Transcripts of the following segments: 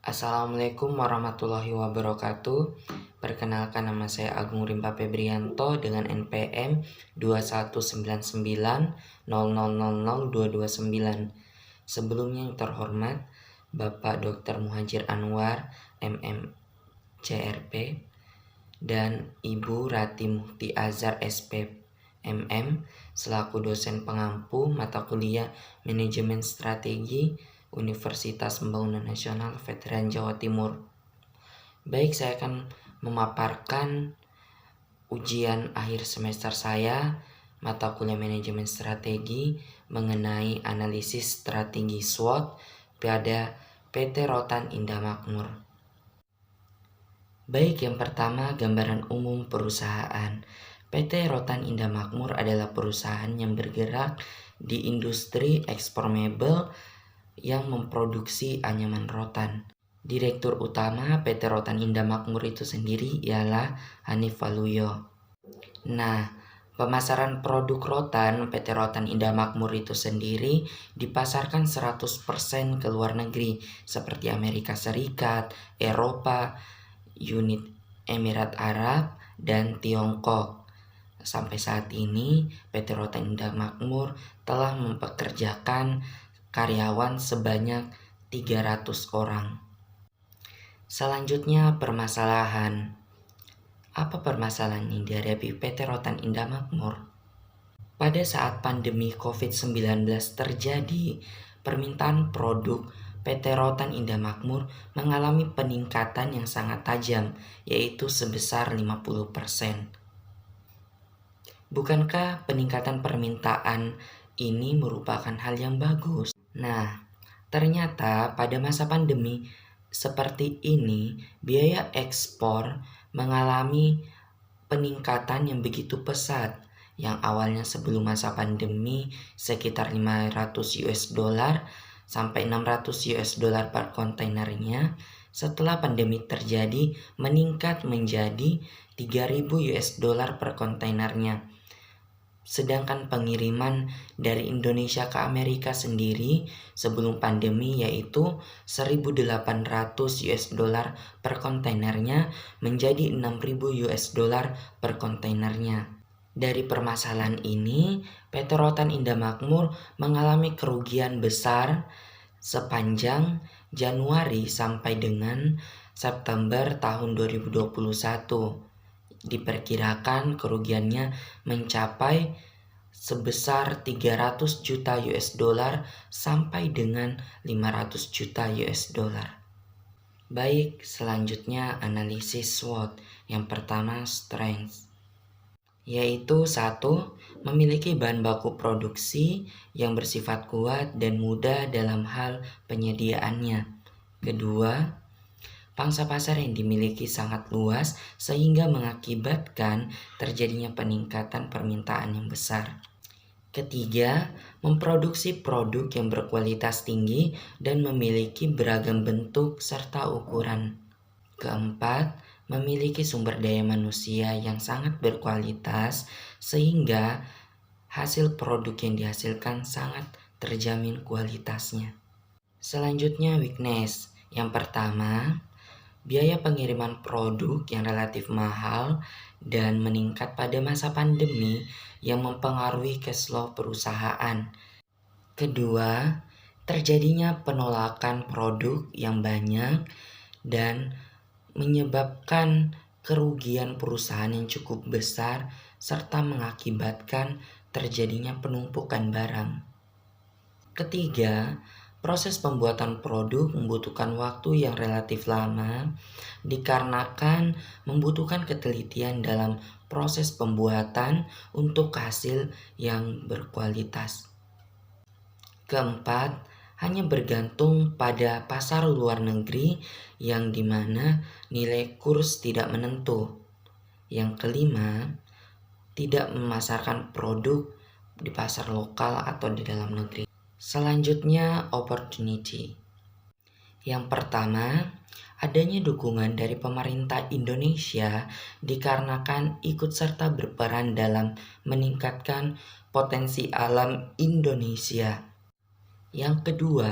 Assalamualaikum warahmatullahi wabarakatuh. Perkenalkan, nama saya Agung Rimpa Febrianto dengan NPM 219900000229. Sebelumnya yang terhormat Bapak Dr. Muhajir Anwar MM CRP dan Ibu Rati Muhti Azhar SP MM selaku dosen pengampu mata kuliah Manajemen Strategi Universitas Pembangunan Nasional Veteran Jawa Timur. Baik, saya akan memaparkan ujian akhir semester saya mata kuliah Manajemen Strategi mengenai analisis strategi SWOT pada PT Rotan Indah Makmur. Baik, yang pertama gambaran umum perusahaan. PT Rotan Indah Makmur adalah perusahaan yang bergerak di industri ekspor mebel yang memproduksi anyaman rotan. Direktur utama PT Rotan Indah Makmur itu sendiri ialah Hanif Waluyo. Nah, pemasaran produk rotan PT Rotan Indah Makmur itu sendiri dipasarkan 100% ke luar negeri seperti Amerika Serikat, Eropa, Uni Emirat Arab, dan Tiongkok. Sampai saat ini PT Rotan Indah Makmur telah mempekerjakan karyawan sebanyak 300 orang. Selanjutnya permasalahan. Apa permasalahan yang dihadapi PT Rotan Indah Makmur? Pada saat pandemi COVID-19 terjadi, permintaan produk PT Rotan Indah Makmur mengalami peningkatan yang sangat tajam, yaitu sebesar 50%. Bukankah peningkatan permintaan ini merupakan hal yang bagus? Nah, ternyata pada masa pandemi seperti ini, biaya ekspor mengalami peningkatan yang begitu pesat. Yang awalnya sebelum masa pandemi sekitar 500 US dollar sampai 600 US dollar per kontainernya, setelah pandemi terjadi meningkat menjadi 3000 US dollar per kontainernya. Sedangkan pengiriman dari Indonesia ke Amerika sendiri sebelum pandemi yaitu 1.800 US dollar per kontainernya menjadi 6.000 US dollar per kontainernya. Dari permasalahan ini, PT Rotan Indah Makmur mengalami kerugian besar sepanjang Januari sampai dengan September tahun 2021. Diperkirakan kerugiannya mencapai sebesar 300 juta US dollar sampai dengan 500 juta US dollar. Baik, selanjutnya analisis SWOT. Yang pertama, strength, yaitu 1. Memiliki bahan baku produksi yang bersifat kuat dan mudah dalam hal penyediaannya. Kedua, pangsa pasar yang dimiliki sangat luas sehingga mengakibatkan terjadinya peningkatan permintaan yang besar. Ketiga, memproduksi produk yang berkualitas tinggi dan memiliki beragam bentuk serta ukuran. Keempat, memiliki sumber daya manusia yang sangat berkualitas sehingga hasil produk yang dihasilkan sangat terjamin kualitasnya. Selanjutnya, weakness. Yang pertama, biaya pengiriman produk yang relatif mahal dan meningkat pada masa pandemi yang mempengaruhi cash flow perusahaan. Kedua, terjadinya penolakan produk yang banyak dan menyebabkan kerugian perusahaan yang cukup besar serta mengakibatkan terjadinya penumpukan barang. Ketiga, proses pembuatan produk membutuhkan waktu yang relatif lama dikarenakan membutuhkan ketelitian dalam proses pembuatan untuk hasil yang berkualitas. Keempat, hanya bergantung pada pasar luar negeri yang dimana nilai kurs tidak menentu. Yang kelima, tidak memasarkan produk di pasar lokal atau di dalam negeri. Selanjutnya, opportunity. Yang pertama, adanya dukungan dari pemerintah Indonesia dikarenakan ikut serta berperan dalam meningkatkan potensi alam Indonesia. Yang kedua,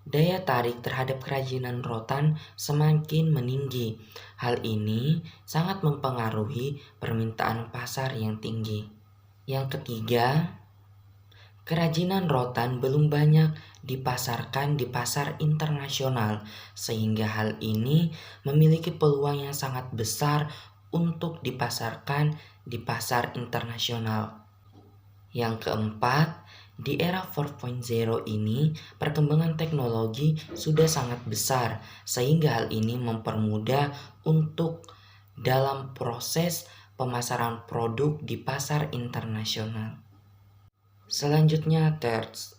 daya tarik terhadap kerajinan rotan semakin meninggi. Hal ini sangat mempengaruhi permintaan pasar yang tinggi. Yang ketiga, kerajinan rotan belum banyak dipasarkan di pasar internasional, sehingga hal ini memiliki peluang yang sangat besar untuk dipasarkan di pasar internasional. Yang keempat, di era 4.0 ini, perkembangan teknologi sudah sangat besar, sehingga hal ini mempermudah untuk dalam proses pemasaran produk di pasar internasional. Selanjutnya, thirds.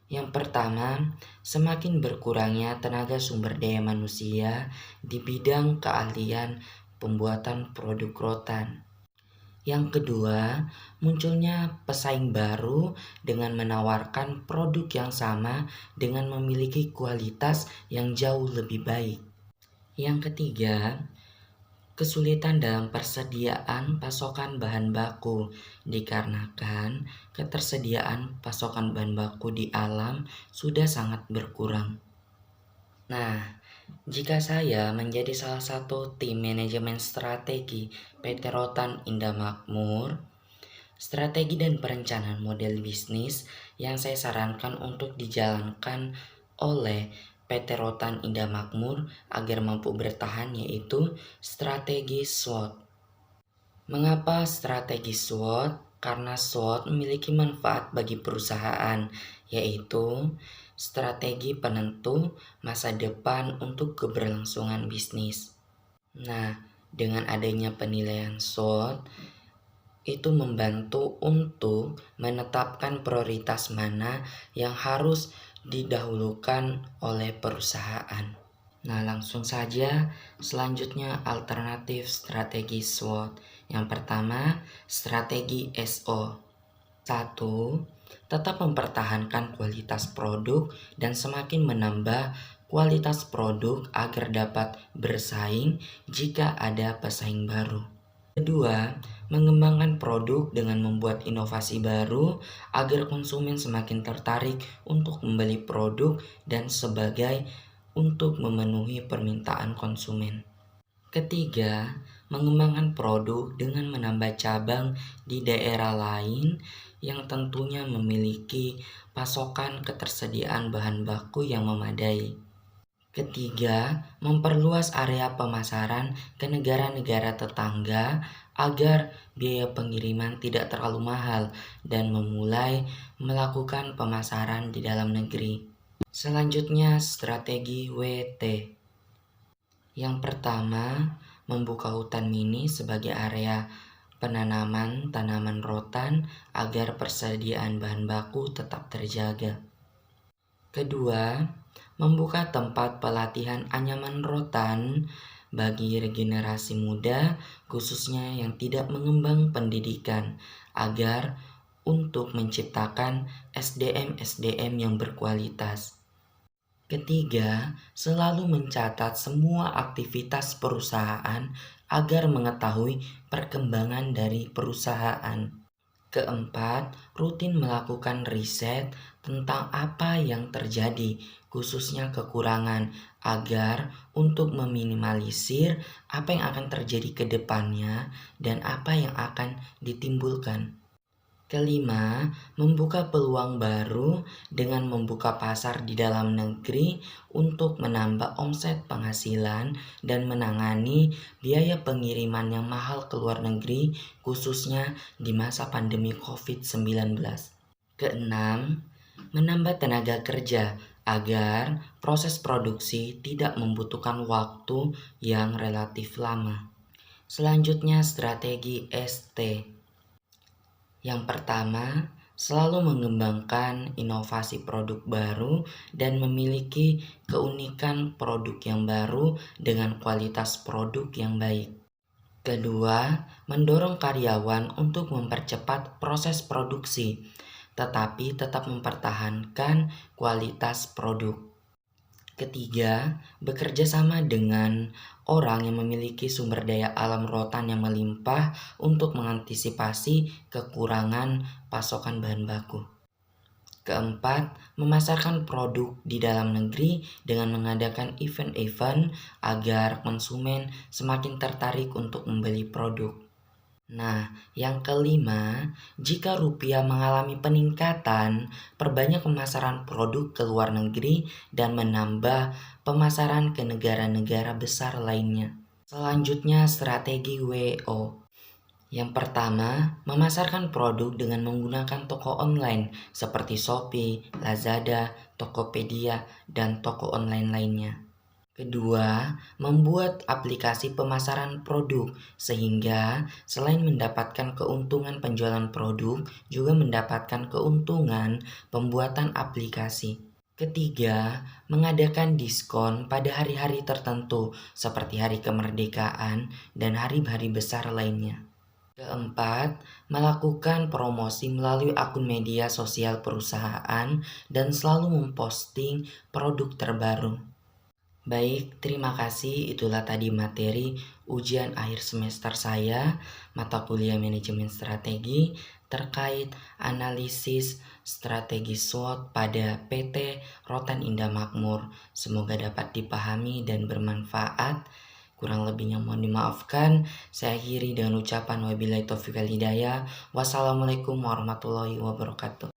Yang pertama, semakin berkurangnya tenaga sumber daya manusia di bidang keahlian pembuatan produk rotan. Yang kedua, munculnya pesaing baru dengan menawarkan produk yang sama dengan memiliki kualitas yang jauh lebih baik. Yang ketiga, kesulitan dalam persediaan pasokan bahan baku dikarenakan ketersediaan pasokan bahan baku di alam sudah sangat berkurang. Nah, jika saya menjadi salah satu tim manajemen strategi PT Rotan Indah Makmur, strategi dan perencanaan model bisnis yang saya sarankan untuk dijalankan oleh PT Rotan Indah Makmur agar mampu bertahan yaitu strategi SWOT. Mengapa strategi SWOT? Karena SWOT memiliki manfaat bagi perusahaan, yaitu strategi penentu masa depan untuk keberlangsungan bisnis. Nah, dengan adanya penilaian SWOT, itu membantu untuk menetapkan prioritas mana yang harus didahulukan oleh perusahaan. Nah, langsung saja selanjutnya alternatif strategi SWOT. Yang pertama, strategi SO. 1. Tetap mempertahankan kualitas produk dan semakin menambah kualitas produk agar dapat bersaing jika ada pesaing baru. Kedua, mengembangkan produk dengan membuat inovasi baru agar konsumen semakin tertarik untuk membeli produk dan sebagai untuk memenuhi permintaan konsumen. Ketiga, mengembangkan produk dengan menambah cabang di daerah lain yang tentunya memiliki pasokan ketersediaan bahan baku yang memadai. Ketiga, memperluas area pemasaran ke negara-negara tetangga agar biaya pengiriman tidak terlalu mahal dan memulai melakukan pemasaran di dalam negeri. Selanjutnya, strategi WT. Yang pertama, membuka hutan mini sebagai area penanaman tanaman rotan agar persediaan bahan baku tetap terjaga. Kedua, membuka tempat pelatihan anyaman rotan bagi regenerasi muda khususnya yang tidak mengembang pendidikan agar untuk menciptakan SDM-SDM yang berkualitas. Ketiga, selalu mencatat semua aktivitas perusahaan agar mengetahui perkembangan dari perusahaan. Keempat, rutin melakukan riset tentang apa yang terjadi, khususnya kekurangan, agar untuk meminimalisir apa yang akan terjadi ke depannya dan apa yang akan ditimbulkan. Kelima, membuka peluang baru dengan membuka pasar di dalam negeri untuk menambah omset penghasilan dan menangani biaya pengiriman yang mahal ke luar negeri khususnya di masa pandemi COVID-19. Keenam, menambah tenaga kerja agar proses produksi tidak membutuhkan waktu yang relatif lama. Selanjutnya strategi ST. Yang pertama, selalu mengembangkan inovasi produk baru dan memiliki keunikan produk yang baru dengan kualitas produk yang baik. Kedua, mendorong karyawan untuk mempercepat proses produksi, tetapi tetap mempertahankan kualitas produk. Ketiga, bekerja sama dengan orang yang memiliki sumber daya alam rotan yang melimpah untuk mengantisipasi kekurangan pasokan bahan baku. Keempat, memasarkan produk di dalam negeri dengan mengadakan event-event agar konsumen semakin tertarik untuk membeli produk. Nah, yang kelima, jika rupiah mengalami peningkatan, perbanyak pemasaran produk ke luar negeri dan menambah pemasaran ke negara-negara besar lainnya. Selanjutnya, strategi WO. Yang pertama, memasarkan produk dengan menggunakan toko online seperti Shopee, Lazada, Tokopedia, dan toko online lainnya. Kedua, membuat aplikasi pemasaran produk sehingga selain mendapatkan keuntungan penjualan produk, juga mendapatkan keuntungan pembuatan aplikasi. Ketiga, mengadakan diskon pada hari-hari tertentu seperti hari kemerdekaan dan hari-hari besar lainnya. Keempat, melakukan promosi melalui akun media sosial perusahaan dan selalu memposting produk terbaru. Baik, terima kasih. Itulah tadi materi ujian akhir semester saya, mata kuliah manajemen strategi terkait analisis strategi SWOT pada PT Rotan Indah Makmur. Semoga dapat dipahami dan bermanfaat. Kurang lebihnya mohon dimaafkan. Saya akhiri dengan ucapan wabillahi taufiq wal hidayah. Wassalamualaikum warahmatullahi wabarakatuh.